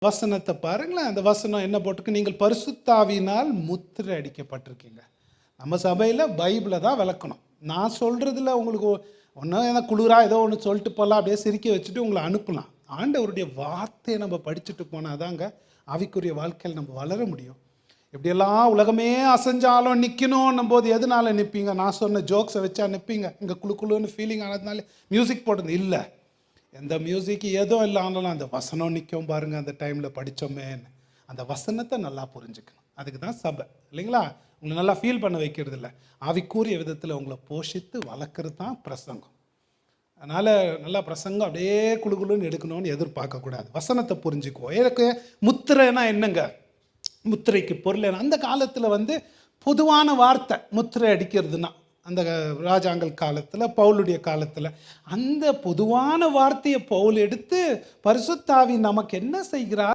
வசனத்தை பாருங்களேன். அந்த வசனம் என்ன போட்டிருக்கு? நீங்கள் பரிசுத்தாவினால் முத்திரை அடிக்கப்பட்டிருக்கீங்க. நம்ம சபையில் பைபிளை தான் விளக்கணும். நான் சொல்கிறதுல உங்களுக்கு ஒன்றும் ஏன்னா குளிரா ஏதோ ஒன்று சொல்லிட்டு போகலாம், அப்படியே சிரிக்க வச்சுட்டு உங்களை அனுப்பலாம். ஆண்டவருடைய வார்த்தையை நம்ம படிச்சுட்டு போனால் தாங்க ஆவிக்குரிய வாழ்க்கையில் நம்ம வளர முடியும். எப்படியெல்லாம் உலகமே அசைஞ்சாலும் நிற்கணும் போது எதனால நிற்பீங்க? நான் சொன்ன ஜோக்ஸை வச்சா நிற்பீங்க? இங்கே குழு குழுன்னு ஃபீலிங் ஆனதுனால மியூசிக் போடுறது இல்லை. எந்த மியூசிக் ஏதோ இல்லை, ஆனாலும் அந்த வசனம் நிற்கும் பாருங்கள். அந்த டைமில் படித்தோமேன்னு அந்த வசனத்தை நல்லா புரிஞ்சுக்கணும். அதுக்கு தான் சபை இல்லைங்களா? உங்களை நல்லா ஃபீல் பண்ண வைக்கிறது இல்லை, ஆவிக்குரிய விதத்தில் உங்களை போஷித்து வளர்க்குறது தான் பிரசங்கம். அதனால் நல்லா பிரசங்கம் அப்படியே குழு குழுன்னு எடுக்கணும்னு எதிர்பார்க்கக்கூடாது. வசனத்தை புரிஞ்சுக்குவோம். எனக்கு முத்திரைனா என்னங்க? முத்திரைக்கு பொருள் என்ன? அந்த காலத்தில் பொதுவான வார்த்தை முத்திரை அடிக்கிறதுனா, அந்த ராஜாங்கள் காலத்தில், பவுலுடைய காலத்தில் அந்த பொதுவான வார்த்தையை பவுல் எடுத்து பரிசுத்தாவி நமக்கு என்ன செய்கிறார்